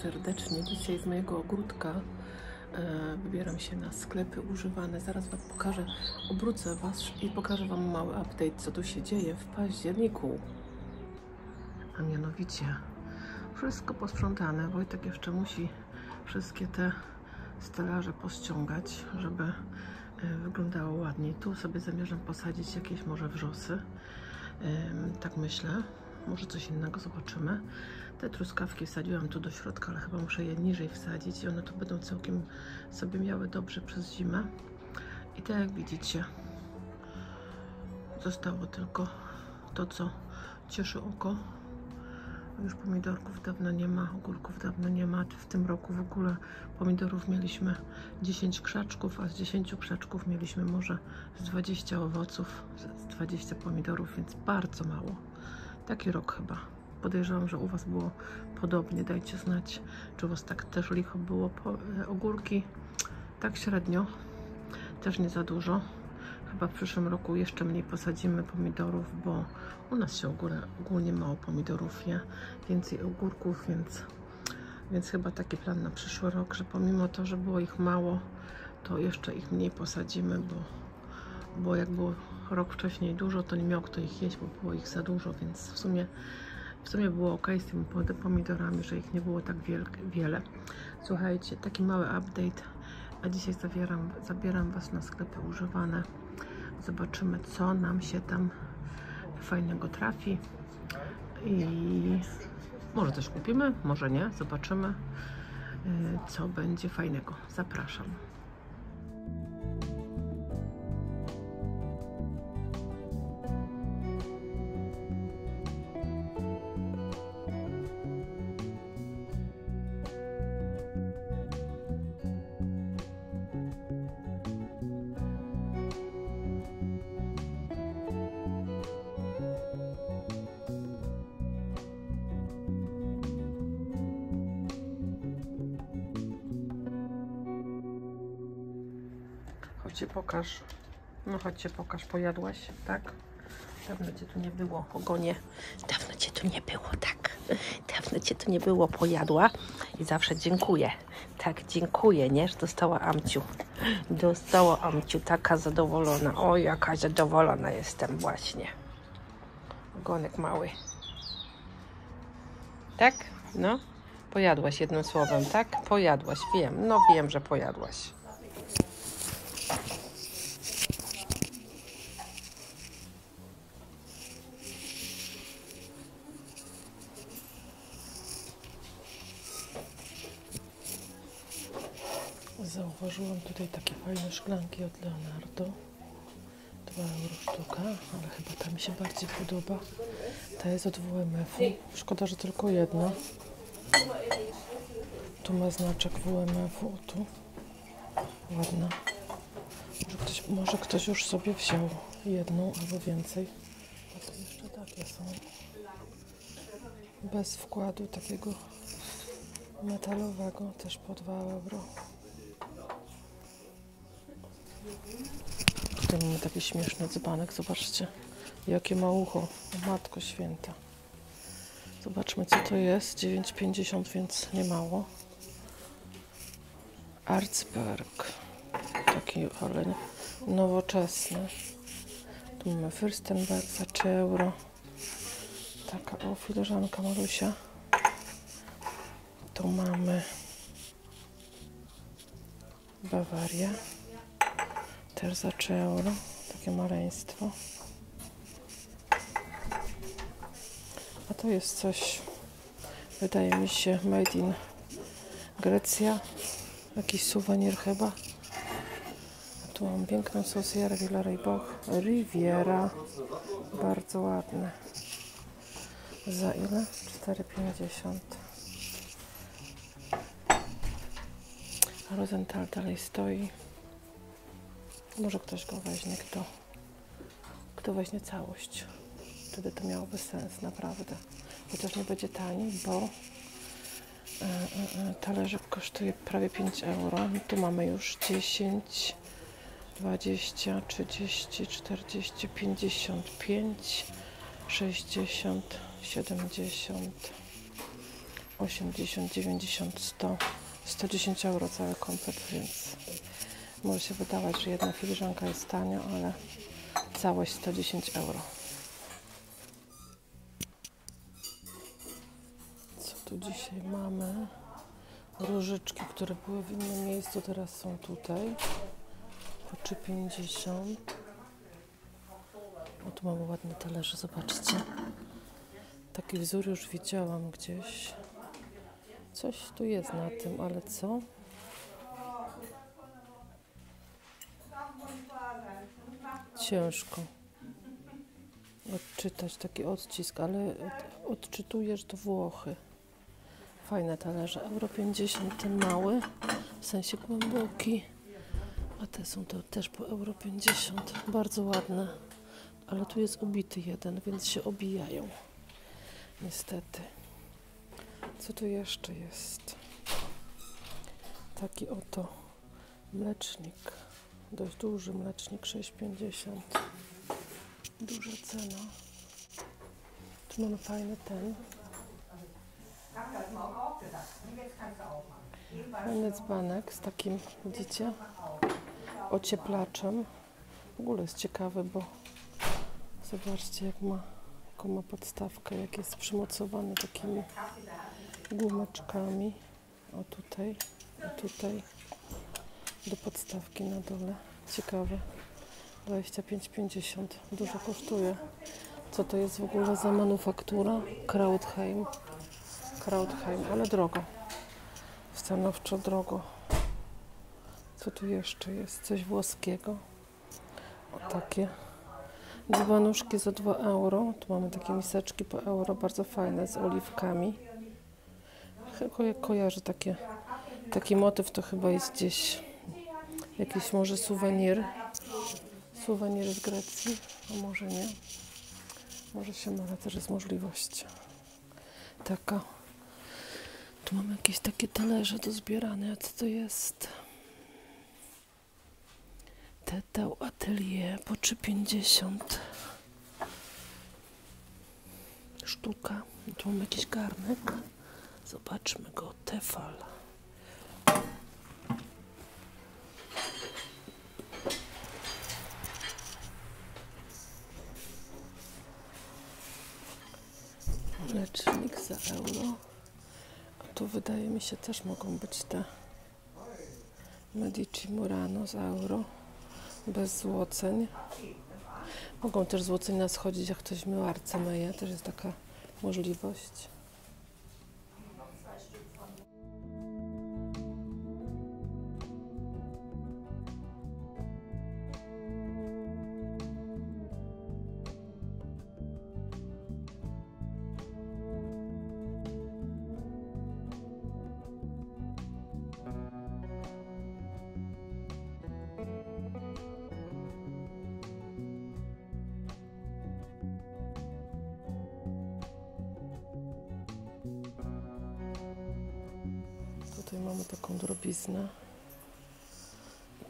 serdecznie. Dzisiaj z mojego ogródka wybieram się na sklepy używane. Zaraz Wam pokażę, obrócę Was i pokażę Wam mały update, co tu się dzieje w październiku. A mianowicie wszystko posprzątane. Wojtek jeszcze musi wszystkie te stelaże pościągać, żeby wyglądało ładniej. Tu sobie zamierzam posadzić jakieś może wrzosy. Tak myślę. Może coś innego, zobaczymy. Te truskawki wsadziłam tu do środka, ale chyba muszę je niżej wsadzić i one tu będą całkiem sobie miały dobrze przez zimę. I tak jak widzicie, zostało tylko to, co cieszy oko. Już pomidorków dawno nie ma, ogórków dawno nie ma. W tym roku w ogóle pomidorów mieliśmy 10 krzaczków, a z 10 krzaczków mieliśmy może z 20 owoców, z 20 pomidorów, więc bardzo mało. Taki rok chyba. Podejrzewam, że u Was było podobnie. Dajcie znać, czy u Was tak też licho było. Ogórki tak średnio, też nie za dużo. Chyba w przyszłym roku jeszcze mniej posadzimy pomidorów, bo u nas się ogólnie mało pomidorów je, więcej ogórków, więc chyba taki plan na przyszły rok, że pomimo to, że było ich mało, to jeszcze ich mniej posadzimy, bo jak było rok wcześniej dużo, to nie miał kto ich jeść, bo było ich za dużo, więc w sumie było ok z tymi pomidorami, że ich nie było tak wiele. Słuchajcie, taki mały update, a dzisiaj zabieram Was na sklepy używane. Zobaczymy, co nam się tam fajnego trafi i może coś kupimy, może nie, zobaczymy, co będzie fajnego. Zapraszam. Chodźcie, pokaż. No chodźcie, pokaż. Pojadłaś, tak? Dawno Cię tu nie było, ogonie. Dawno Cię tu nie było, tak. Dawno Cię tu nie było, pojadła. I zawsze dziękuję. Tak, dziękuję, nie? Że dostała Amciu. Dostała Amciu, taka zadowolona. O, jaka zadowolona jestem właśnie. Ogonek mały. Tak? No. Pojadłaś jednym słowem, tak? Pojadłaś, wiem. No wiem, że pojadłaś. Zauważyłam tutaj takie fajne szklanki od Leonardo. 2 euro sztuka, ale chyba ta mi się bardziej podoba. Ta jest od WMF-u. Szkoda, że tylko jedna. Tu ma znaczek WMF-u. Tu. Ładna. Może ktoś już sobie wziął jedną albo więcej. A tu jeszcze takie są. Bez wkładu takiego metalowego. Też po 2 euro. Tutaj mamy taki śmieszny dzbanek, zobaczcie, jakie ma ucho, o Matko Święta. Zobaczmy, co to jest, 9,50, więc nie mało. Arzberg, taki, ale nowoczesny. Tu mamy Fürstenberg za 3 euro. Taka filiżanka malusia. Tu mamy Bawaria. Też za 3 euro, takie maleństwo. A to jest coś, wydaje mi się, made in Grecja. Jakiś suwenir chyba. A tu mam piękną Saucier Riviera. Bardzo ładne. Za ile? 4,50. Rosenthal dalej stoi. Może ktoś go weźmie, kto weźmie całość. Wtedy to miałoby sens, naprawdę. Chociaż nie będzie tani, bo talerzyk kosztuje prawie 5 euro. Tu mamy już 10, 20, 30, 40, 55, 60, 70, 80, 90, 100, 110 euro cały komplet, więc może się wydawać, że jedna filiżanka jest tania, ale całość 110 euro. Co tu dzisiaj mamy? Różyczki, które były w innym miejscu, teraz są tutaj. Po 3,50. O, tu mamy ładne talerze, zobaczcie. Taki wzór już widziałam gdzieś. Coś tu jest na tym, ale co? Ciężko odczytać taki odcisk, ale odczytuję, że to Włochy. Fajne talerze. Euro 50 ten mały, w sensie głęboki. A te są to też po euro 50. Bardzo ładne. Ale tu jest ubity jeden, więc się obijają. Niestety. Co tu jeszcze jest? Taki oto mlecznik. Dość duży mlecznik, 6,50. Duża cena. Tu mamy fajny ten. Fajny dzbanek z takim, widzicie, ocieplaczem. W ogóle jest ciekawy, bo zobaczcie, jaką ma podstawkę, jak jest przymocowany takimi gumeczkami. O tutaj, do podstawki na dole. Ciekawe. 25,50. Dużo kosztuje. Co to jest w ogóle za manufaktura? Krautheim, ale drogo. Stanowczo drogo. Co tu jeszcze jest? Coś włoskiego. O, takie dzbanuszki za 2 euro. Tu mamy takie miseczki po euro, bardzo fajne, z oliwkami. Kojarzę taki motyw, to chyba jest gdzieś jakiś może suwenir z Grecji, a może nie. Może się mylę, też jest możliwość. Taka. Tu mamy jakieś takie talerze do zbierania. A co to jest? Tetał Atelier po 3,50 sztuka. Tu mamy jakiś garnek. Zobaczmy go. Tefal. Mlecznik za euro. A tu wydaje mi się też mogą być te Medici Murano za euro. Bez złoceń. Mogą też złocenia schodzić, jak ktoś myłarce myje. Też jest taka możliwość. Tutaj mamy taką drobiznę.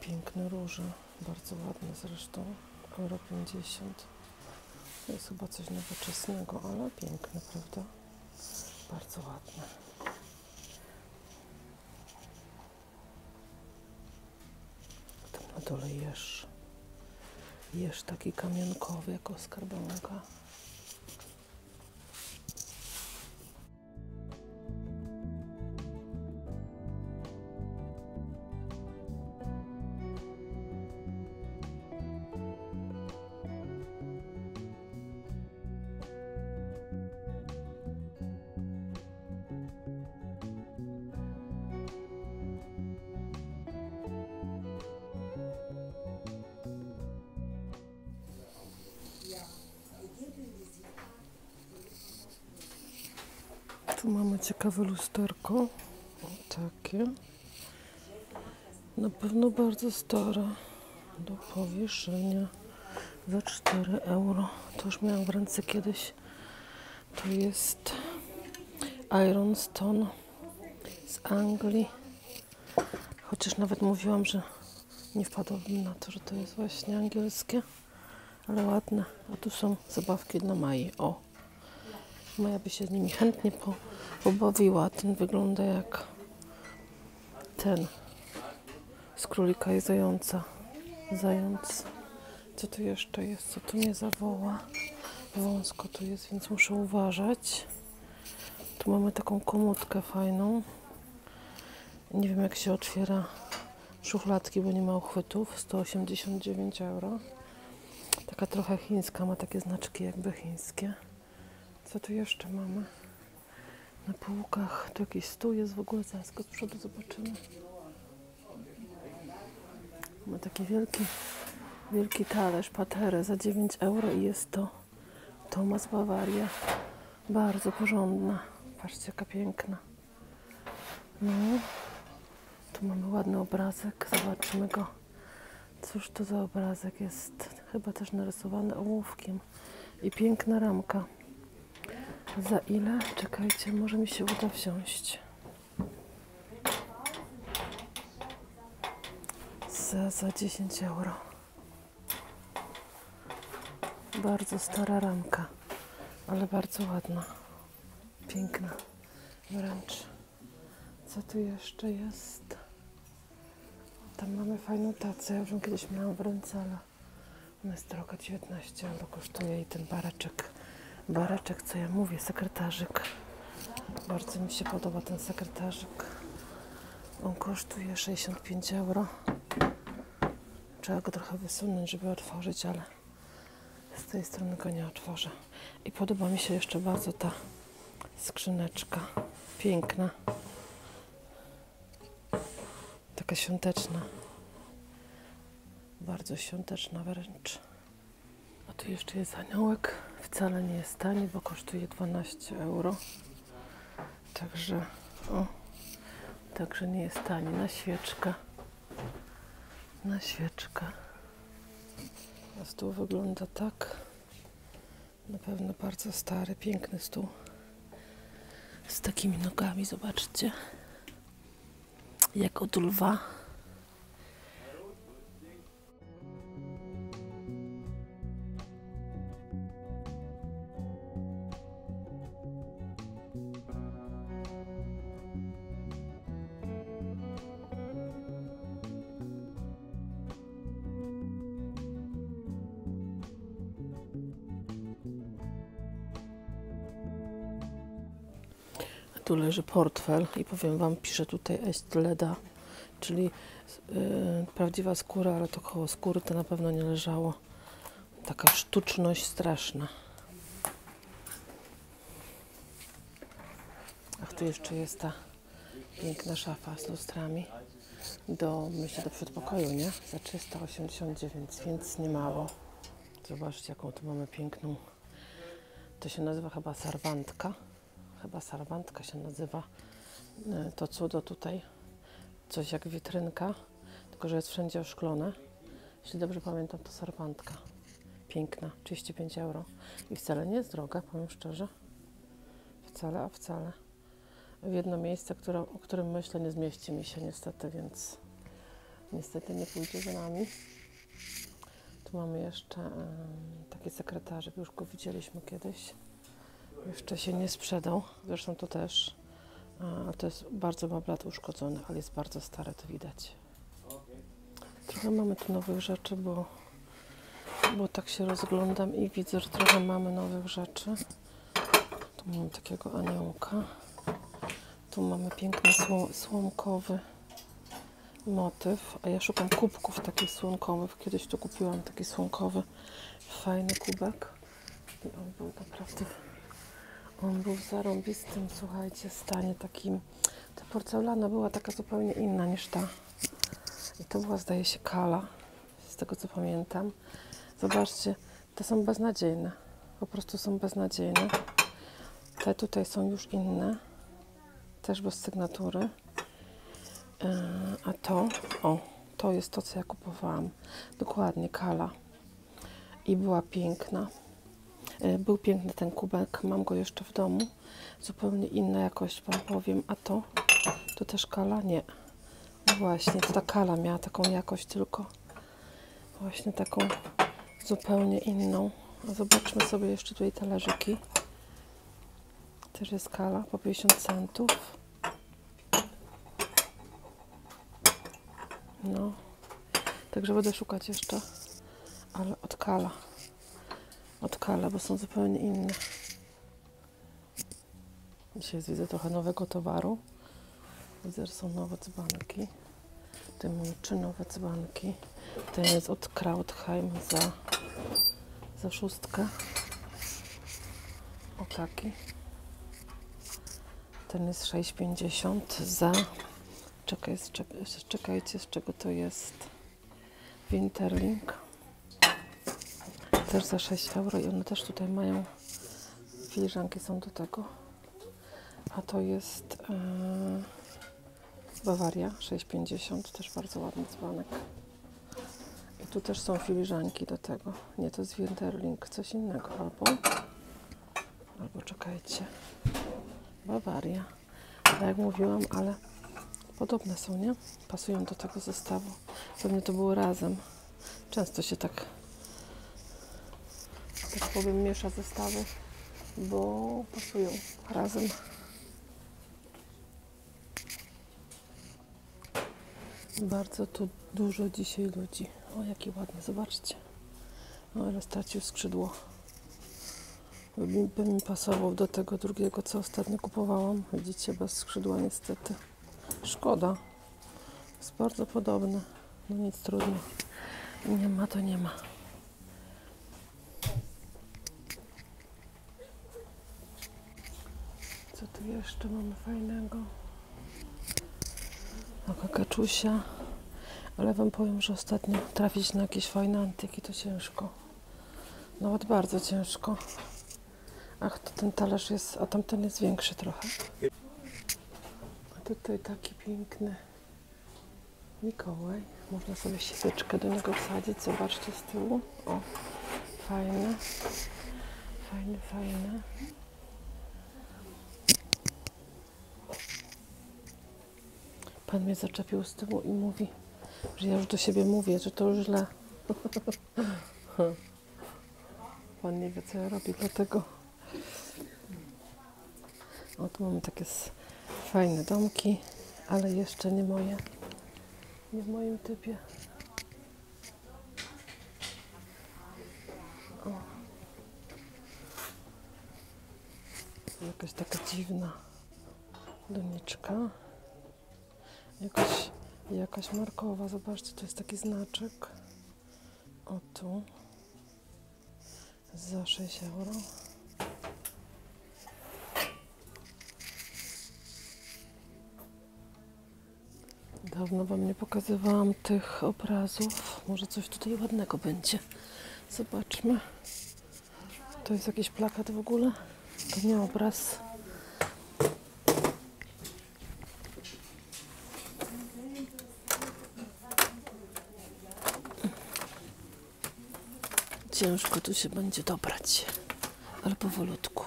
Piękne róże, bardzo ładne zresztą. Euro 50. To jest chyba coś nowoczesnego, ale piękne, prawda? Bardzo ładne. Tam na dole jeż. Jeż taki kamionkowy, jak Oskar Bąka. Tu mamy ciekawe lusterko. O, takie. Na pewno bardzo stare. Do powieszenia. Za 4 euro. To już miałam w ręce kiedyś. To jest Iron Stone z Anglii. Chociaż nawet mówiłam, że nie wpadłabym na to, że to jest właśnie angielskie. Ale ładne. A tu są zabawki dla Mai. O! Maja by się z nimi chętnie pobawiła. Ten wygląda jak ten z Królika i Zająca. Zając. Co tu jeszcze jest? Co tu nie zawoła? Wąsko tu jest, więc muszę uważać. Tu mamy taką komódkę fajną. Nie wiem, jak się otwiera szufladki, bo nie ma uchwytów. 189 euro. Taka trochę chińska, ma takie znaczki jakby chińskie. Co tu jeszcze mamy? Na półkach tu jakiś stół jest w ogóle, zaraz go z przodu zobaczymy. Ma taki wielki talerz, paterę za 9 euro i jest to Thomas Bavaria. Bardzo porządna. Patrzcie, jaka piękna. No, tu mamy ładny obrazek, zobaczmy go. Cóż to za obrazek jest? Chyba też narysowany ołówkiem. I piękna ramka. Za ile? Czekajcie, może mi się uda wziąć. Za 10 euro. Bardzo stara ramka, ale bardzo ładna. Piękna wręcz. Co tu jeszcze jest? Tam mamy fajną tacę. Ja już ją kiedyś miałam w ręce, ale ona jest droga. 19 euro kosztuje i ten bareczek, co ja mówię, sekretarzyk. Bardzo mi się podoba ten sekretarzyk. On kosztuje 65 euro. Trzeba go trochę wysunąć, żeby otworzyć, ale z tej strony go nie otworzę. I podoba mi się jeszcze bardzo ta skrzyneczka. Piękna. Taka świąteczna. Bardzo świąteczna wręcz. A tu jeszcze jest aniołek. Wcale nie jest tani, bo kosztuje 12 euro. Także nie jest tani. Na świeczkę. Na świeczkę. A stół wygląda tak. Na pewno bardzo stary, piękny stół. Z takimi nogami, zobaczcie. Jak od lwa. Tu leży portfel i powiem wam, pisze tutaj Estleda, czyli prawdziwa skóra, ale to koło skóry to na pewno nie leżało. Taka sztuczność straszna. Ach, tu jeszcze jest ta piękna szafa z lustrami myślę, do przedpokoju, nie? Za 389, więc nie mało. Zobaczcie, jaką tu mamy piękną. To się nazywa chyba sarwantka. Chyba sarwantka się nazywa to cudo tutaj. Coś jak witrynka, tylko że jest wszędzie oszklone. Jeśli dobrze pamiętam, to sarwantka. Piękna, 35 euro. I wcale nie jest droga, powiem szczerze. Wcale, a wcale. W jedno miejsce, o którym myślę, nie zmieści mi się niestety, więc niestety nie pójdzie za nami. Tu mamy jeszcze taki sekretarzyk, już go widzieliśmy kiedyś. Jeszcze się nie sprzedał, zresztą to też, to jest bardzo ma blat uszkodzony, ale jest bardzo stare, to widać. Trochę mamy tu nowych rzeczy, bo tak się rozglądam i widzę, że trochę mamy nowych rzeczy. Tu mamy takiego aniołka. Tu mamy piękny słomkowy motyw, a ja szukam kubków takich słomkowych. Kiedyś tu kupiłam taki słomkowy, fajny kubek i on był naprawdę... On był w zarąbistym, słuchajcie, stanie takim. Ta porcelana była taka zupełnie inna niż ta. I to była, zdaje się, kala, z tego co pamiętam. Zobaczcie, te są beznadziejne. Po prostu są beznadziejne. Te tutaj są już inne. Też bez sygnatury. A to jest to, co ja kupowałam. Dokładnie, kala. I była piękna. Był piękny ten kubek, mam go jeszcze w domu. Zupełnie inna jakość, wam powiem. A to też kala? Nie. Właśnie, to ta kala miała taką jakość, tylko właśnie taką zupełnie inną. A zobaczmy sobie jeszcze tutaj talerzyki. Też jest kala po 50 centów. No. Także będę szukać jeszcze. Ale od kala. Od kala, bo są zupełnie inne. Dzisiaj widzę trochę nowego towaru. Widzę, że są nowe dzbanki. Tutaj mamy 3 nowe dzbanki. Ten jest od Krautheim za 6. O taki. Ten jest 6,50 za... Czekajcie, z czego to jest. Winterling. Też za 6 euro i one też tutaj mają... Filiżanki są do tego. A to jest Bawaria 6,50. Też bardzo ładny dzbanek. I tu też są filiżanki do tego. Nie, to jest Winterling, coś innego. Albo czekajcie. Bawaria. Tak jak mówiłam, ale podobne są, nie? Pasują do tego zestawu. Pewnie to było razem. Często się tak powiem, miesza zestawy, bo pasują razem. Bardzo tu dużo dzisiaj ludzi. O, jaki ładny, zobaczcie. O, ale stracił skrzydło. By mi pasował do tego drugiego, co ostatnio kupowałam. Widzicie, bez skrzydła niestety. Szkoda. Jest bardzo podobne. No nic, trudno. Nie ma, to nie ma. Co tu jeszcze mamy fajnego? Taka kaczusia. Ale wam powiem, że ostatnio trafić na jakieś fajne antyki to ciężko. Nawet bardzo ciężko. Ach, to ten talerz jest, a tamten jest większy trochę. A tutaj taki piękny Mikołaj. Można sobie świeczkę do niego wsadzić. Zobaczcie z tyłu. O, fajne. Fajne, fajne. Pan mnie zaczepił z tyłu i mówi, że ja już do siebie mówię, że to już źle. Pan nie wie, co ja robię, dlatego. O, tu mamy takie fajne domki, ale jeszcze nie moje. Nie w moim typie. O. Jakaś taka dziwna doniczka. Jakaś markowa. Zobaczcie, to jest taki znaczek. O tu. Za 6 euro. Dawno wam nie pokazywałam tych obrazów. Może coś tutaj ładnego będzie. Zobaczmy. To jest jakiś plakat w ogóle? To nie obraz. Ciężko tu się będzie dobrać, ale powolutku.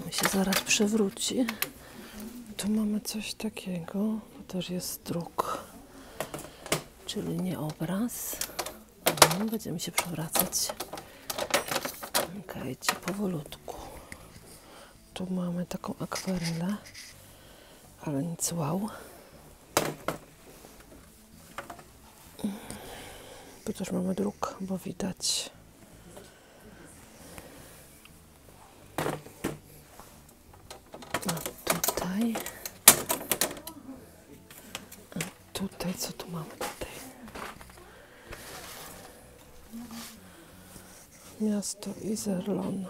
On się zaraz przewróci. Tu mamy coś takiego. To też jest druk, czyli nie obraz. Będziemy się przewracać. Okejcie, powolutku. Tu mamy taką akwarelę, ale nic wow. Tu też mamy druk, bo widać. A tutaj, co tu mamy tutaj? Miasto Iserlohn.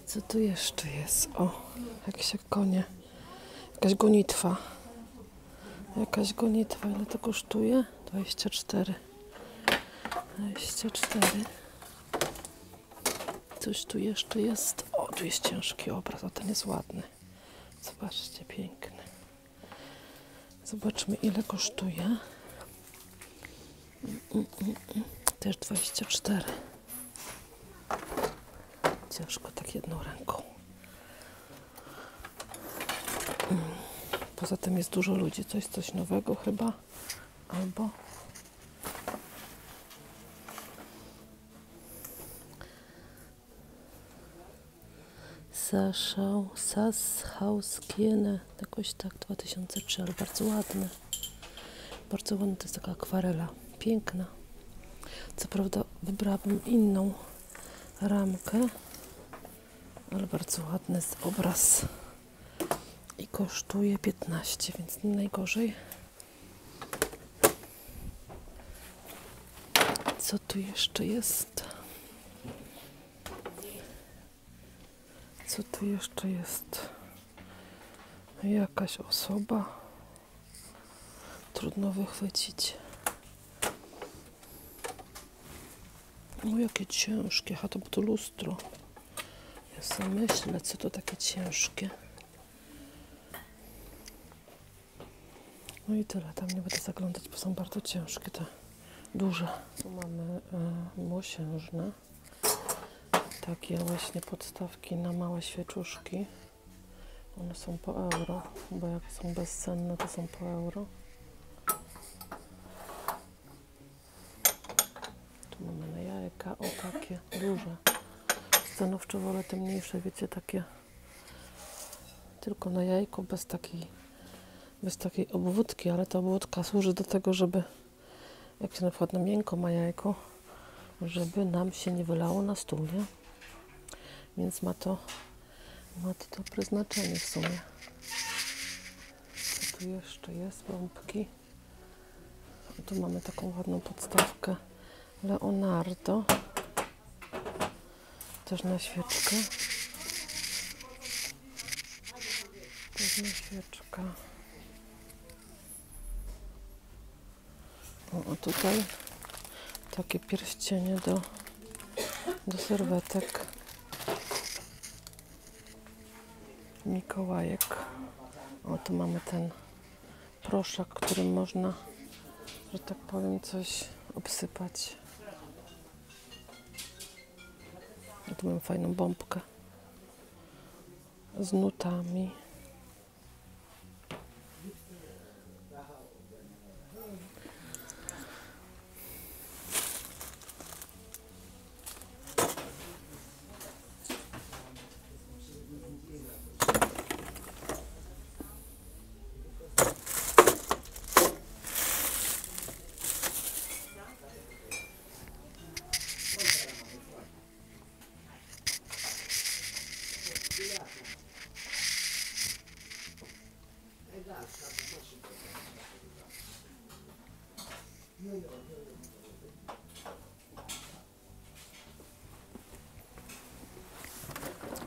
Co tu jeszcze jest? O, jakieś konie. Jakaś gonitwa. Ile to kosztuje? 24. 24. Coś tu jeszcze jest. O, tu jest ciężki obraz, a ten jest ładny. Zobaczcie, piękny. Zobaczmy, ile kosztuje. Też 24. Ciężko tak jedną ręką. Poza tym jest dużo ludzi. Coś nowego chyba. Albo Sasshauskiene, jakoś tak, 2003, ale bardzo ładny. Bardzo ładny, to jest taka akwarela, piękna. Co prawda wybrałabym inną ramkę, ale bardzo ładny jest obraz. I kosztuje 15, więc nie najgorzej. Co tu jeszcze jest? Co tu jeszcze jest? Jakaś osoba. Trudno wychwycić. O, jakie ciężkie. A to było to lustro. Ja sobie myślę, co to takie ciężkie. No i tyle. Tam nie będę zaglądać, bo są bardzo ciężkie te duże. Tu mamy mosiężne. Takie właśnie podstawki na małe świeczuszki. One są po euro, bo jak są bezcenne, to są po euro. Tu mamy na jajka, o takie duże. Stanowczo wolę te mniejsze, wiecie, takie tylko na jajko, bez takiej obwódki, ale ta obwódka służy do tego, żeby jak się na przykład na miękko ma jajko, żeby nam się nie wylało na stół, nie? Więc ma to przeznaczenie w sumie. Co tu jeszcze jest? Bombki. Tu mamy taką ładną podstawkę Leonardo. Też na świeczkę. Też na świeczkę. A tutaj takie pierścienie do serwetek. Mikołajek. O, tu mamy ten proszek, którym można, że tak powiem, coś obsypać. A tu mamy fajną bombkę z nutami.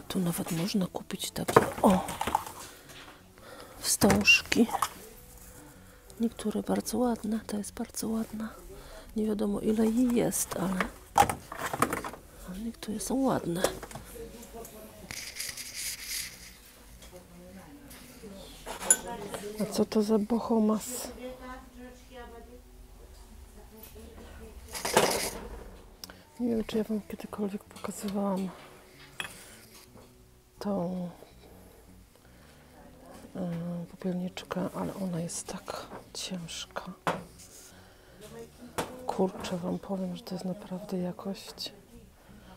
Tu nawet można kupić takie, wstążki. Niektóre bardzo ładne, ta jest bardzo ładna. Nie wiadomo ile jej jest, ale niektóre są ładne. A co to za bohomas? Nie wiem, czy ja wam kiedykolwiek pokazywałam tą popielniczkę, ale ona jest tak ciężka. Kurczę, wam powiem, że to jest naprawdę jakość.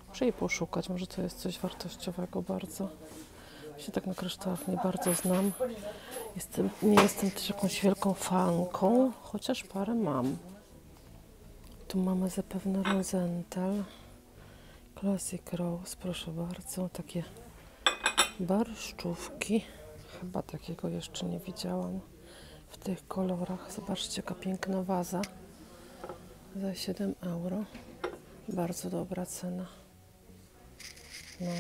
Muszę jej poszukać, może to jest coś wartościowego bardzo. Ja się tak na kryształach nie bardzo znam. Nie jestem też jakąś wielką fanką, chociaż parę mam. Tu mamy zapewne Rosenthal Classic Rose, proszę bardzo, takie barszczówki. Chyba takiego jeszcze nie widziałam w tych kolorach. Zobaczcie, jaka piękna waza za 7 euro. Bardzo dobra cena. No.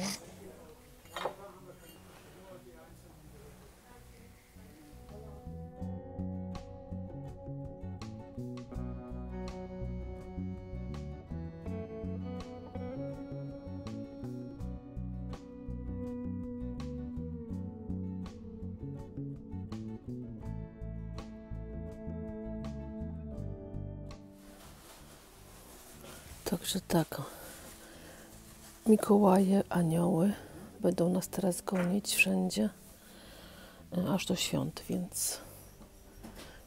Także tak, Mikołaje, anioły będą nas teraz gonić wszędzie, aż do świąt, więc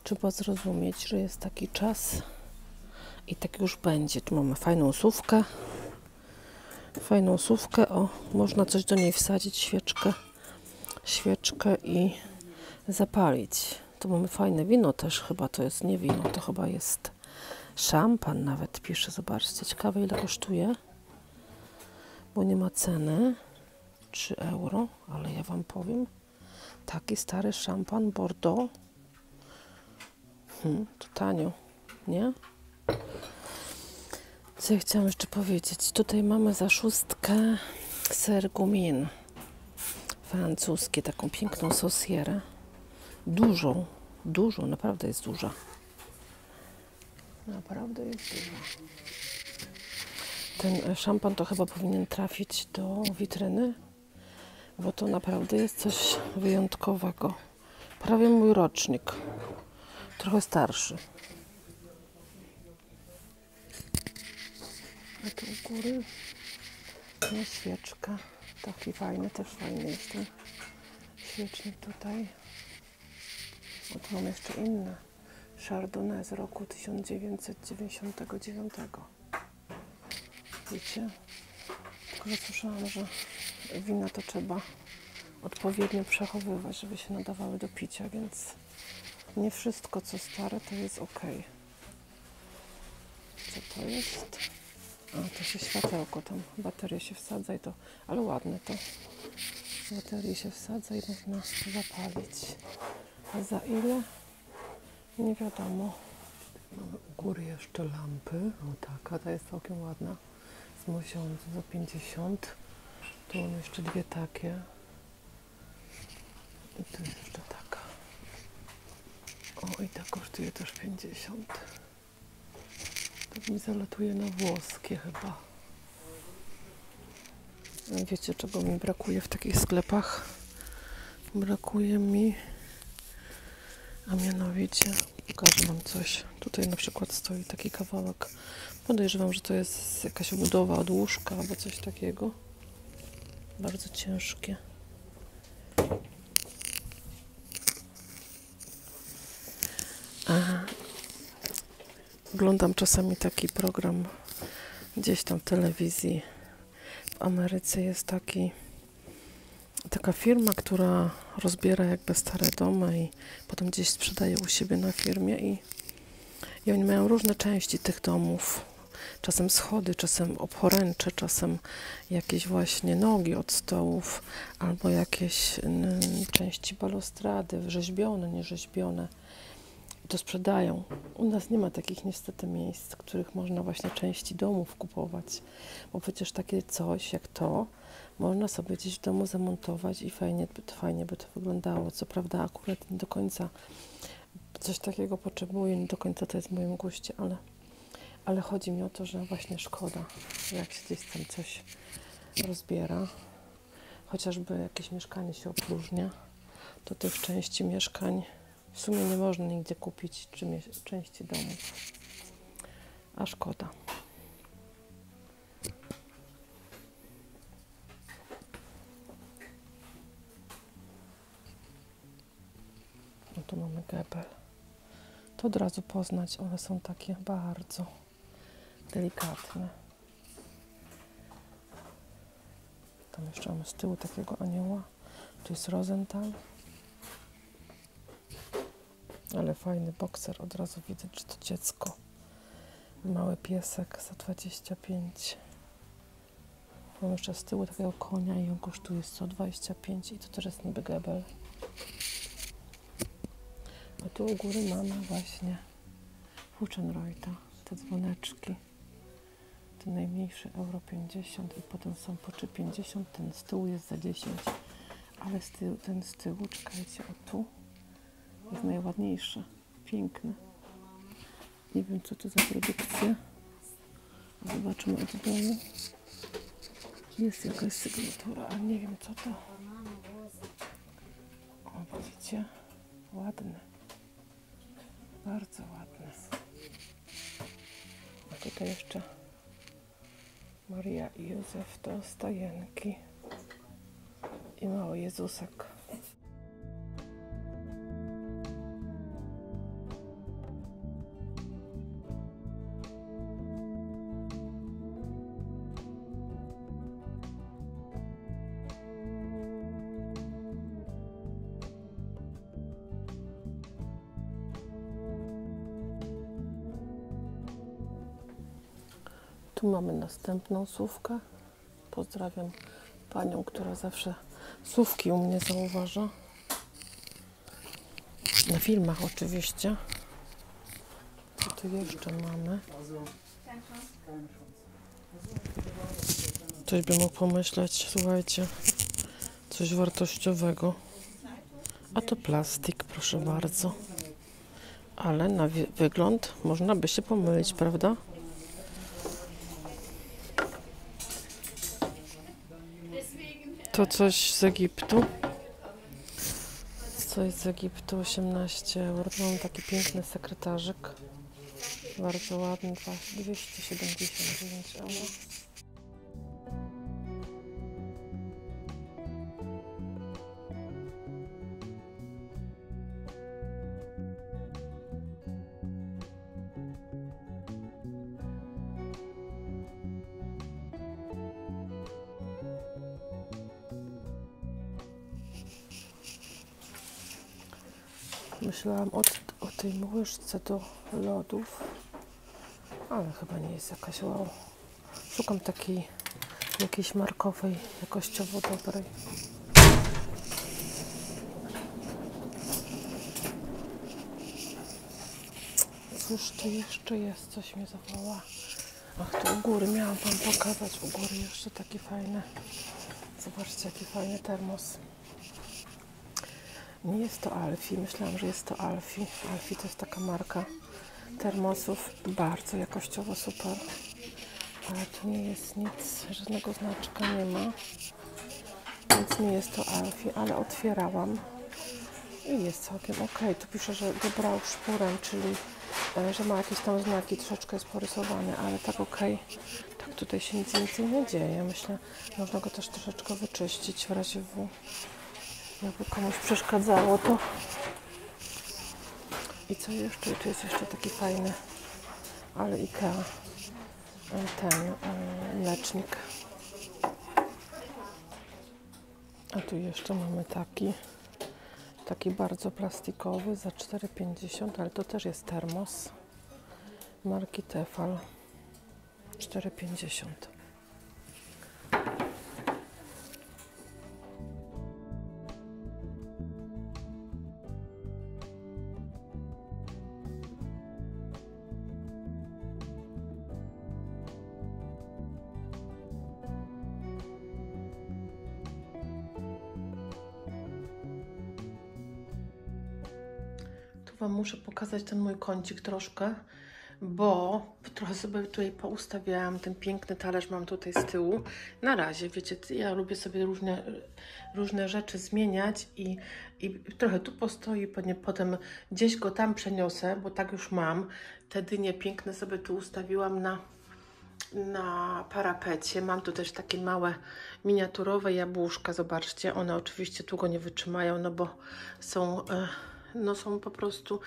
trzeba zrozumieć, że jest taki czas i tak już będzie. Tu mamy fajną sówkę, fajną sówkę. O, można coś do niej wsadzić, świeczkę i zapalić. Tu mamy fajne wino też, chyba to jest nie wino, to chyba jest szampan nawet pisze. Zobaczcie, ciekawe ile kosztuje, bo nie ma ceny. 3 euro, ale ja wam powiem, taki stary szampan Bordeaux, to tanio, nie? Co ja chciałam jeszcze powiedzieć? Tutaj mamy za 6 ser Gumin francuskie, taką piękną sosierę. Dużą, naprawdę jest duża. Naprawdę jest duża. Ten szampan to chyba powinien trafić do witryny, bo to naprawdę jest coś wyjątkowego. Prawie mój rocznik. Trochę starszy. A tu u góry jest świeczka. Taki fajny, też fajny jest ten świecznik tutaj. O, tu mam jeszcze inne. Chardonnay z roku 1999. Wiecie? Tylko że słyszałam, że wina to trzeba odpowiednio przechowywać, żeby się nadawały do picia, więc nie wszystko co stare to jest ok. Co to jest? A, to się światełko, tam baterię się wsadza i to, ale ładne to. Baterię się wsadza i można zapalić. A za ile? Nie wiadomo. Mamy u góry jeszcze lampy. O, taka, ta jest całkiem ładna. Z miesiąca za 50. Tu mam jeszcze dwie takie. I tu jeszcze taka. O, i ta kosztuje też 50. To mi zalatuje na włoskie chyba. Wiecie, czego mi brakuje w takich sklepach? Brakuje mi, a mianowicie, pokażę wam coś. Tutaj na przykład stoi taki kawałek. Podejrzewam, że to jest jakaś obudowa od łóżka albo coś takiego. Bardzo ciężkie. Oglądam czasami taki program gdzieś tam w telewizji. W Ameryce jest taka firma, która rozbiera jakby stare domy i potem gdzieś sprzedaje u siebie na firmie i oni mają różne części tych domów. Czasem schody, czasem oporęcze, czasem jakieś właśnie nogi od stołów albo jakieś części balustrady, rzeźbione, nierzeźbione. To sprzedają. U nas nie ma takich niestety miejsc, w których można właśnie części domów kupować, bo przecież takie coś jak to można sobie gdzieś w domu zamontować i fajnie by to wyglądało. Co prawda akurat nie do końca coś takiego potrzebuję, nie do końca to jest w moim guście, ale chodzi mi o to, że właśnie szkoda, jak się gdzieś tam coś rozbiera, chociażby jakieś mieszkanie się opróżnia, to tych części mieszkań w sumie nie można nigdzie kupić części domów, a szkoda. No tu mamy gebel. To od razu poznać, one są takie bardzo delikatne. Tam jeszcze mamy z tyłu takiego anioła. Tu jest Rosenthal. Ale fajny bokser, od razu widać, że to dziecko. Mały piesek za 25. Mam jeszcze z tyłu takiego konia i on kosztuje 125 i to też jest niby gebel. A tu u góry mamy właśnie Huchenreuta, te dzwoneczki. Ten najmniejszy euro 50 i potem są po 3,50, ten z tyłu jest za 10. Ale ten z tyłu, czekajcie, o tu jest najładniejszy, piękny. Nie wiem, co to za produkcja. Zobaczymy od dołu. Jest jakaś sygnatura, ale nie wiem, co to. O, widzicie? Ładny. Bardzo ładny. A tutaj jeszcze Maria i Józef do stajenki. I mały Jezusek. Tu mamy następną sówkę. Pozdrawiam panią, która zawsze sówki u mnie zauważa. Na filmach oczywiście. Co tu jeszcze mamy? Ktoś by mógł pomyśleć, słuchajcie, coś wartościowego. A to plastik, proszę bardzo. Ale na wygląd można by się pomylić, prawda? To coś z Egiptu. Coś z Egiptu, 18 euro. Tu mam taki piękny sekretarzyk. Bardzo ładny, 279 euro. Myślałam o tej łyżce do lodów, ale chyba nie jest jakaś wow. Szukam takiej jakiejś markowej, jakościowo dobrej. Cóż tu jeszcze jest? Coś mnie zawoła. Ach, tu u góry miałam wam pokazać. U góry jeszcze taki fajny. Zobaczcie, jaki fajny termos. Nie jest to Alfie. Myślałam, że jest to Alfie. Alfie to jest taka marka termosów. Bardzo jakościowo super. Ale tu nie jest nic, żadnego znaczka nie ma. Więc nie jest to Alfie, ale otwierałam. I jest całkiem ok. Tu pisze, że dobrał szpurem, czyli że ma jakieś tam znaki, troszeczkę jest porysowany, ale tak ok. Tak tutaj się nic więcej nie dzieje. Myślę, można go też troszeczkę wyczyścić w razie W. Jakby komuś przeszkadzało to. I co jeszcze? Tu jest jeszcze taki fajny, ale IKEA, ten mlecznik. A tu jeszcze mamy taki bardzo plastikowy za 4,50, ale to też jest termos marki Tefal, 4,50. Wam muszę pokazać ten mój kącik troszkę, bo trochę sobie tutaj poustawiałam. Ten piękny talerz mam tutaj z tyłu. Na razie, wiecie, ja lubię sobie różne rzeczy zmieniać i trochę tu postoi, potem gdzieś go tam przeniosę, bo tak już mam. Te dynie piękne sobie tu ustawiłam na parapecie. Mam tu też takie małe miniaturowe jabłuszka. Zobaczcie, one oczywiście długo nie wytrzymają, no bo są... są po prostu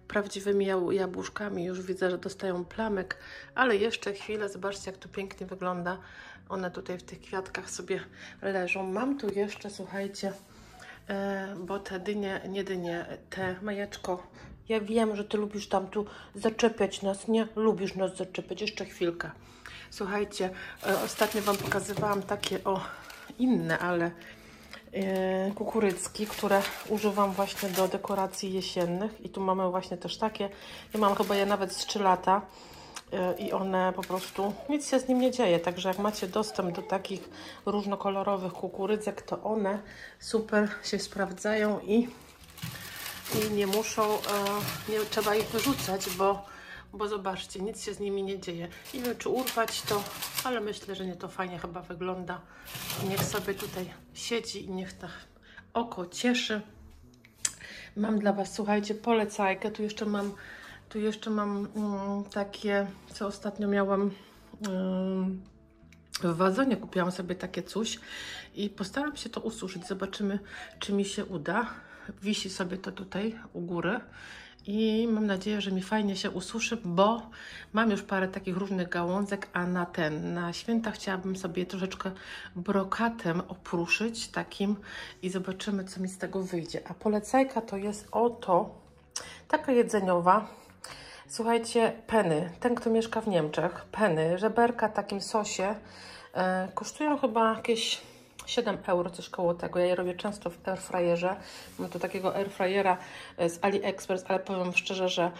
prawdziwymi jabłuszkami. Już widzę, że dostają plamek, ale jeszcze chwilę. Zobaczcie, jak to pięknie wygląda. One tutaj w tych kwiatkach sobie leżą. Mam tu jeszcze, słuchajcie, bo te dynie, nie dynie, te Majeczko, ja wiem, że ty lubisz tam tu zaczepiać nas, nie? Lubisz nas zaczepiać. Jeszcze chwilkę. Słuchajcie, ostatnio wam pokazywałam takie inne, ale kukurydzki, które używam właśnie do dekoracji jesiennych i tu mamy właśnie też takie. Ja mam chyba je nawet z 3 lata i one po prostu, nic się z nim nie dzieje, także jak macie dostęp do takich różnokolorowych kukurydzek, to one super się sprawdzają i nie muszą, nie trzeba ich wyrzucać, bo zobaczcie, nic się z nimi nie dzieje. Nie wiem, czy urwać to, ale myślę, że nie, to fajnie chyba wygląda. Niech sobie tutaj siedzi i niech to oko cieszy. Mam dla Was, słuchajcie, polecajkę. Tu jeszcze mam takie, co ostatnio miałam w wazonie. Kupiłam sobie takie coś i postaram się to ususzyć. Zobaczymy, czy mi się uda. Wisi sobie to tutaj u góry. I mam nadzieję, że mi fajnie się ususzy, bo mam już parę takich różnych gałązek, a na święta chciałabym sobie troszeczkę brokatem opruszyć takim i zobaczymy, co mi z tego wyjdzie. A polecajka to jest oto taka jedzeniowa Słuchajcie, peny. Ten, kto mieszka w Niemczech, peny, żeberka w takim sosie kosztują chyba jakieś 7 euro, coś koło tego. Ja je robię często w airfryerze. Mam tu takiego airfryera z AliExpress, ale powiem szczerze, że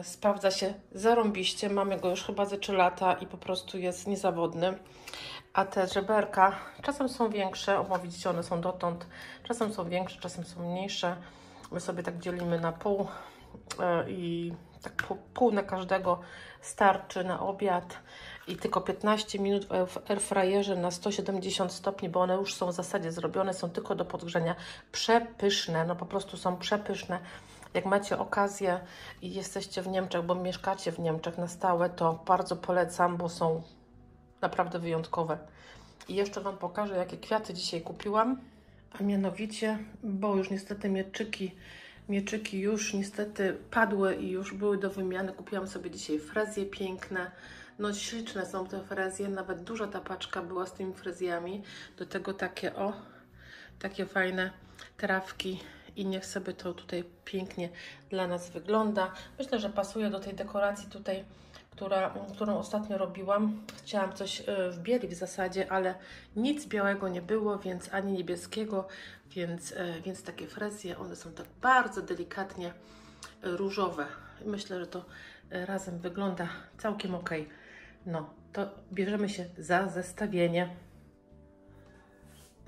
sprawdza się zarąbiście. Mamy go już chyba ze 3 lata i po prostu jest niezawodny. A te żeberka czasem są większe, o widzicie, one są dotąd. Czasem są większe, czasem są mniejsze. My sobie tak dzielimy na pół i tak pół na każdego starczy na obiad. I tylko 15 minut w airfryerze na 170 stopni, bo one już są w zasadzie zrobione, są tylko do podgrzania. Przepyszne, no po prostu są przepyszne. Jak macie okazję i jesteście w Niemczech, bo mieszkacie w Niemczech na stałe, to bardzo polecam, bo są naprawdę wyjątkowe. I jeszcze Wam pokażę, jakie kwiaty dzisiaj kupiłam. A mianowicie, bo już niestety mieczyki już niestety padły i już były do wymiany. Kupiłam sobie dzisiaj frezje piękne. No śliczne są te frezje, nawet duża ta paczka była z tymi frezjami. Do tego takie fajne trawki i niech sobie to tutaj pięknie dla nas wygląda. Myślę, że pasuje do tej dekoracji tutaj, którą ostatnio robiłam. Chciałam coś w bieli w zasadzie, ale nic białego nie było, więc ani niebieskiego, więc takie frezje, one są tak bardzo delikatnie różowe. Myślę, że to razem wygląda całkiem ok. No, to bierzemy się za zestawienie.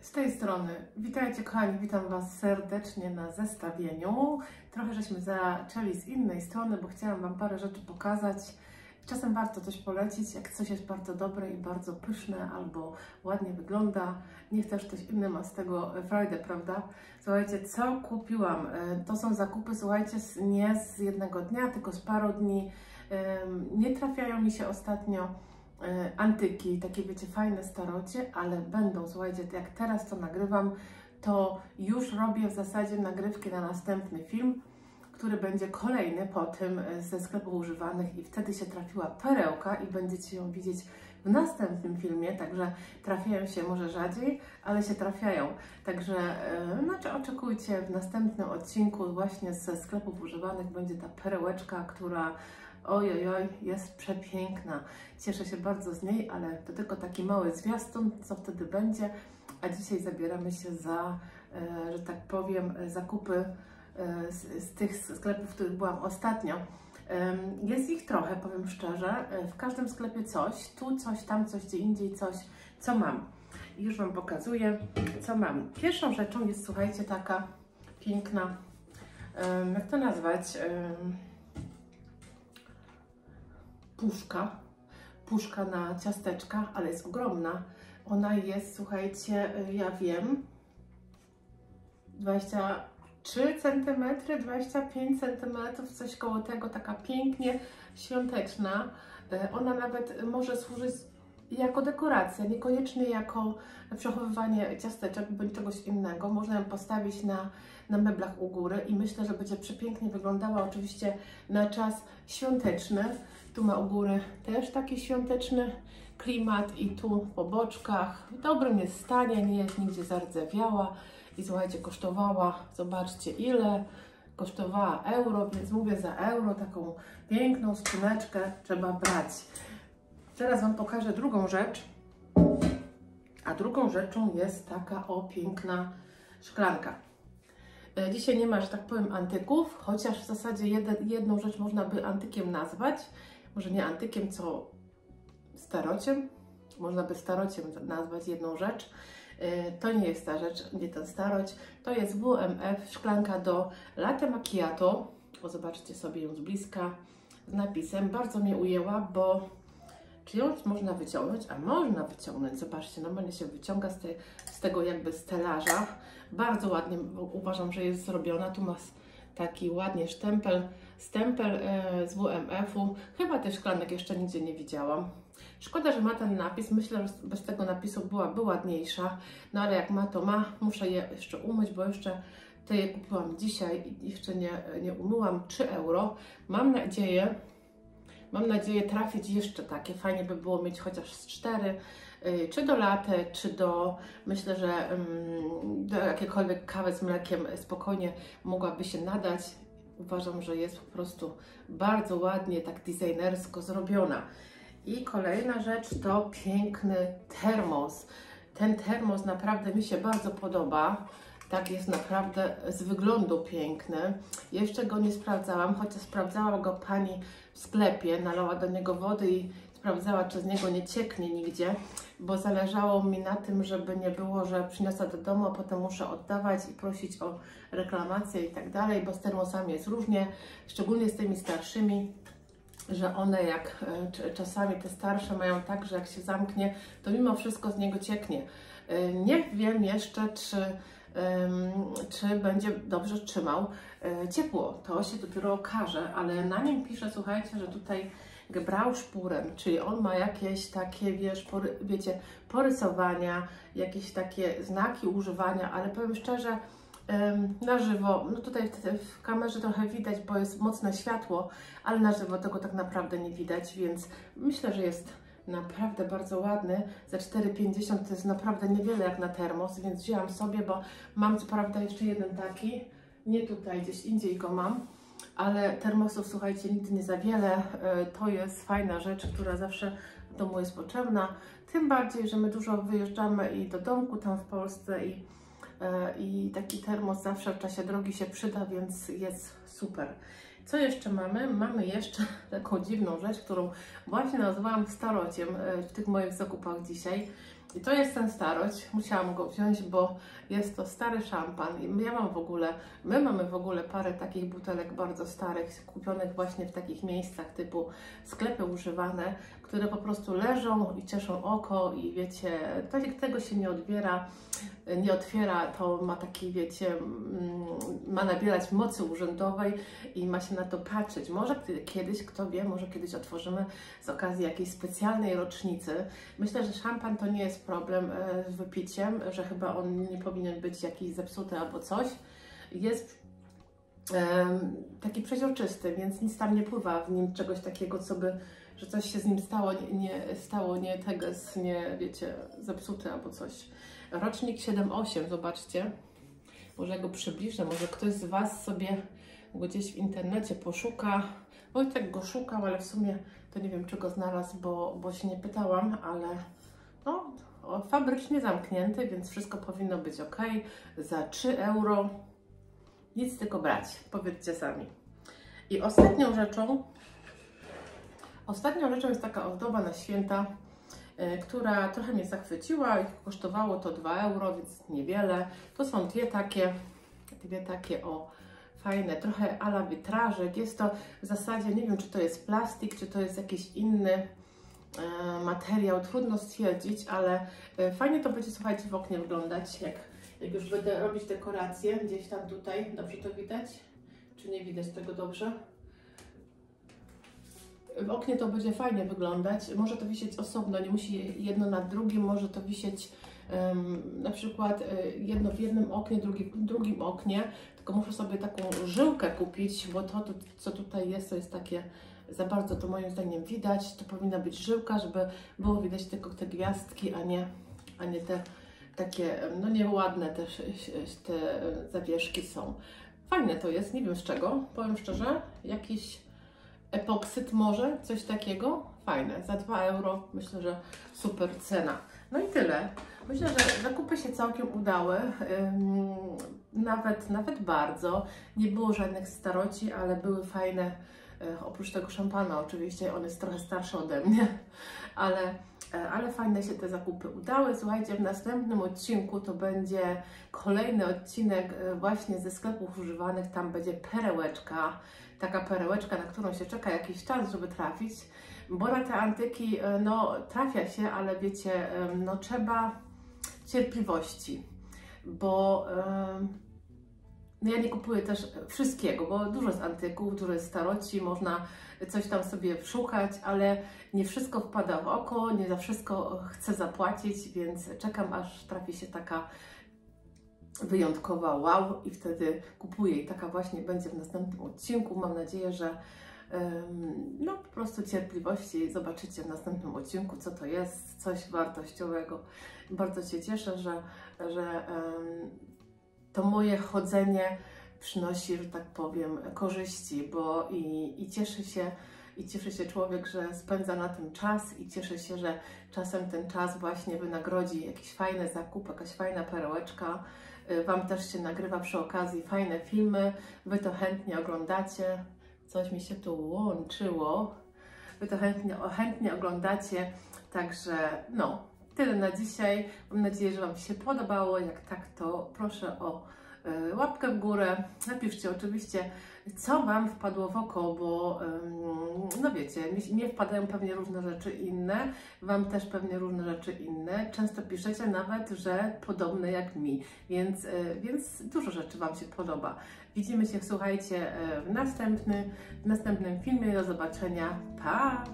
Z tej strony, witajcie kochani, witam Was serdecznie na zestawieniu. Trochę żeśmy zaczęli z innej strony, bo chciałam Wam parę rzeczy pokazać. Czasem warto coś polecić, jak coś jest bardzo dobre i bardzo pyszne albo ładnie wygląda. Niech też ktoś inny ma z tego frajdę, prawda? Słuchajcie, co kupiłam? To są zakupy, słuchajcie, nie z jednego dnia, tylko z paru dni. Nie trafiają mi się ostatnio antyki, takie wiecie, fajne starocie, ale będą, słuchajcie, jak teraz to nagrywam, to już robię w zasadzie nagrywki na następny film, który będzie kolejny po tym ze sklepów używanych i wtedy się trafiła perełka i będziecie ją widzieć w następnym filmie, także trafiają się może rzadziej, ale się trafiają, także znaczy oczekujcie w następnym odcinku właśnie ze sklepów używanych będzie ta perełeczka, która ojojoj, jest przepiękna. Cieszę się bardzo z niej, ale to tylko taki mały zwiastun, co wtedy będzie. A dzisiaj zabieramy się za, że tak powiem, zakupy z tych sklepów, w których byłam ostatnio. Jest ich trochę, powiem szczerze. W każdym sklepie coś, tu coś, tam coś, gdzie indziej coś, co mam. I już Wam pokazuję, co mam. Pierwszą rzeczą jest, słuchajcie, taka piękna, jak to nazwać, puszka na ciasteczka, ale jest ogromna. Ona jest, słuchajcie, ja wiem, 23 cm, 25 cm, coś koło tego, taka pięknie świąteczna. Ona nawet może służyć jako dekoracja, niekoniecznie jako przechowywanie ciasteczek bądź czegoś innego. Można ją postawić na meblach u góry i myślę, że będzie przepięknie wyglądała oczywiście na czas świąteczny. Tu ma u góry też taki świąteczny klimat i tu po boczkach w dobrym jest stanie, nie jest nigdzie zardzewiała i słuchajcie, kosztowała, zobaczcie ile, kosztowała euro, więc mówię, za euro taką piękną skrzyneczkę trzeba brać. Teraz Wam pokażę drugą rzecz, a drugą rzeczą jest taka piękna szklanka. Dzisiaj nie ma, że tak powiem, antyków, chociaż w zasadzie jedną rzecz można by antykiem nazwać. Może nie antykiem, co starociem. Można by starociem nazwać jedną rzecz. To nie jest ta rzecz, nie ten staroć. To jest WMF, szklanka do latte macchiato. O, zobaczcie sobie ją z bliska z napisem. Bardzo mnie ujęła, bo czy ją można wyciągnąć? A można wyciągnąć. Zobaczcie, normalnie się wyciąga z tego jakby stelaża. Bardzo ładnie uważam, że jest zrobiona. Tu ma taki ładnie stempel z WMF-u. Chyba tych szklanek jeszcze nigdzie nie widziałam. Szkoda, że ma ten napis. Myślę, że bez tego napisu byłaby ładniejsza. No ale jak ma, to ma. Muszę je jeszcze umyć, bo jeszcze te je kupiłam dzisiaj i jeszcze nie umyłam. 3 euro. Mam nadzieję trafić jeszcze takie. Fajnie by było mieć chociaż z 4. Czy do latte, czy do, myślę, że do jakiejkolwiek kawy z mlekiem spokojnie mogłaby się nadać. Uważam, że jest po prostu bardzo ładnie, tak designersko zrobiona. I kolejna rzecz to piękny termos. Ten termos naprawdę mi się bardzo podoba. Tak, jest naprawdę z wyglądu piękny. Jeszcze go nie sprawdzałam, chociaż sprawdzała go pani w sklepie. Nalała do niego wody i sprawdzała, czy z niego nie cieknie nigdzie, bo zależało mi na tym, żeby nie było, że przyniosę do domu, a potem muszę oddawać i prosić o reklamację i tak dalej, bo z termosami jest różnie, szczególnie z tymi starszymi, że one jak czasami te starsze mają tak, że jak się zamknie, to mimo wszystko z niego cieknie. Nie wiem jeszcze, czy będzie dobrze trzymał ciepło. To się dopiero okaże, ale na nim pisze, słuchajcie, że tutaj Gebrauchsspuren, czyli on ma jakieś takie, wiecie, porysowania, jakieś takie znaki używania, ale powiem szczerze, na żywo, no tutaj w kamerze trochę widać, bo jest mocne światło, ale na żywo tego tak naprawdę nie widać, więc myślę, że jest naprawdę bardzo ładny. Za 4,50 to jest naprawdę niewiele jak na termos, więc wzięłam sobie, bo mam co prawda jeszcze jeden taki, nie tutaj, gdzieś indziej go mam, ale termosów, słuchajcie, nigdy nie za wiele. To jest fajna rzecz, która zawsze w domu jest potrzebna, tym bardziej, że my dużo wyjeżdżamy i do domku tam w Polsce i taki termos zawsze w czasie drogi się przyda, więc jest super. Co jeszcze mamy? Mamy jeszcze taką dziwną rzecz, którą właśnie nazwałam starociem w tych moich zakupach dzisiaj. I to jest ten staroć. Musiałam go wziąć, bo jest to stary szampan. I my mamy w ogóle parę takich butelek bardzo starych, kupionych właśnie w takich miejscach typu sklepy używane, które po prostu leżą i cieszą oko i wiecie, tego się nie otwiera, to ma taki, wiecie, ma nabierać mocy urzędowej i ma się na to patrzeć. Może kiedyś, kto wie, może kiedyś otworzymy z okazji jakiejś specjalnej rocznicy. Myślę, że szampan to nie jest problem z wypiciem, że chyba on nie powinien być jakiś zepsuty albo coś. Jest taki przeźroczysty, więc nic tam nie pływa w nim czegoś takiego, że coś się z nim stało, nie wiecie, zepsuty albo coś. Rocznik 7-8, zobaczcie. Może ja go przybliżę, może ktoś z Was sobie gdzieś w internecie poszuka. Wojtek go szukał, ale w sumie to nie wiem, czy go znalazł, bo się nie pytałam, ale no, fabrycznie zamknięty, więc wszystko powinno być ok. Za 3 euro nic tylko brać, powiedzcie sami. I ostatnią rzeczą jest taka ozdoba na święta, która trochę mnie zachwyciła i kosztowało to 2 euro, więc niewiele. To są dwie takie o fajne, trochę a la witrażek. Jest to w zasadzie, nie wiem, czy to jest plastik, czy to jest jakiś inny materiał, trudno stwierdzić, ale fajnie to będzie, słuchajcie, w oknie wyglądać, jak już będę robić dekoracje, gdzieś tam tutaj, dobrze to widać? Czy nie widać tego dobrze? W oknie to będzie fajnie wyglądać, może to wisieć osobno, nie musi jedno nad drugim, może to wisieć na przykład jedno w jednym oknie, drugie w drugim oknie, tylko muszę sobie taką żyłkę kupić, bo to co tutaj jest, to jest takie, za bardzo to moim zdaniem widać, to powinna być żyłka, żeby było widać tylko te gwiazdki, a nie te takie, no nieładne te zawieszki są. Fajne to jest, nie wiem z czego, powiem szczerze, jakiś epoksyt może, coś takiego, fajne, za 2 euro, myślę, że super cena. No i tyle. Myślę, że zakupy się całkiem udały, nawet bardzo. Nie było żadnych staroci, ale były fajne, oprócz tego szampana oczywiście, on jest trochę starszy ode mnie, ale fajne się te zakupy udały. Słuchajcie, w następnym odcinku to będzie kolejny odcinek właśnie ze sklepów używanych, tam będzie perełeczka, taka perełeczka, na którą się czeka jakiś czas, żeby trafić, bo na te antyki, no trafia się, ale wiecie, no trzeba cierpliwości, bo no ja nie kupuję też wszystkiego, bo dużo jest antyków, dużo jest staroci, można coś tam sobie szukać, ale nie wszystko wpada w oko, nie za wszystko chcę zapłacić, więc czekam, aż trafi się taka wyjątkowa wow i wtedy kupuję i taka właśnie będzie w następnym odcinku. Mam nadzieję, że no po prostu cierpliwości, zobaczycie w następnym odcinku, co to jest, coś wartościowego. Bardzo się cieszę, że to moje chodzenie przynosi, że tak powiem, korzyści, bo i cieszy się człowiek, że spędza na tym czas i cieszy się, że czasem ten czas właśnie wynagrodzi jakiś fajny zakup, jakaś fajna perełeczka. Wam też się nagrywa przy okazji fajne filmy, Wy to chętnie oglądacie, coś mi się tu łączyło, Wy to chętnie oglądacie, także no, tyle na dzisiaj. Mam nadzieję, że Wam się podobało. Jak tak, to proszę o łapkę w górę. Napiszcie oczywiście, co Wam wpadło w oko, bo no wiecie, mnie wpadają pewnie różne rzeczy inne, Wam też pewnie różne rzeczy inne. Często piszecie nawet, że podobne jak mi, więc dużo rzeczy Wam się podoba. Widzimy się, słuchajcie, w następnym filmie. Do zobaczenia. Pa!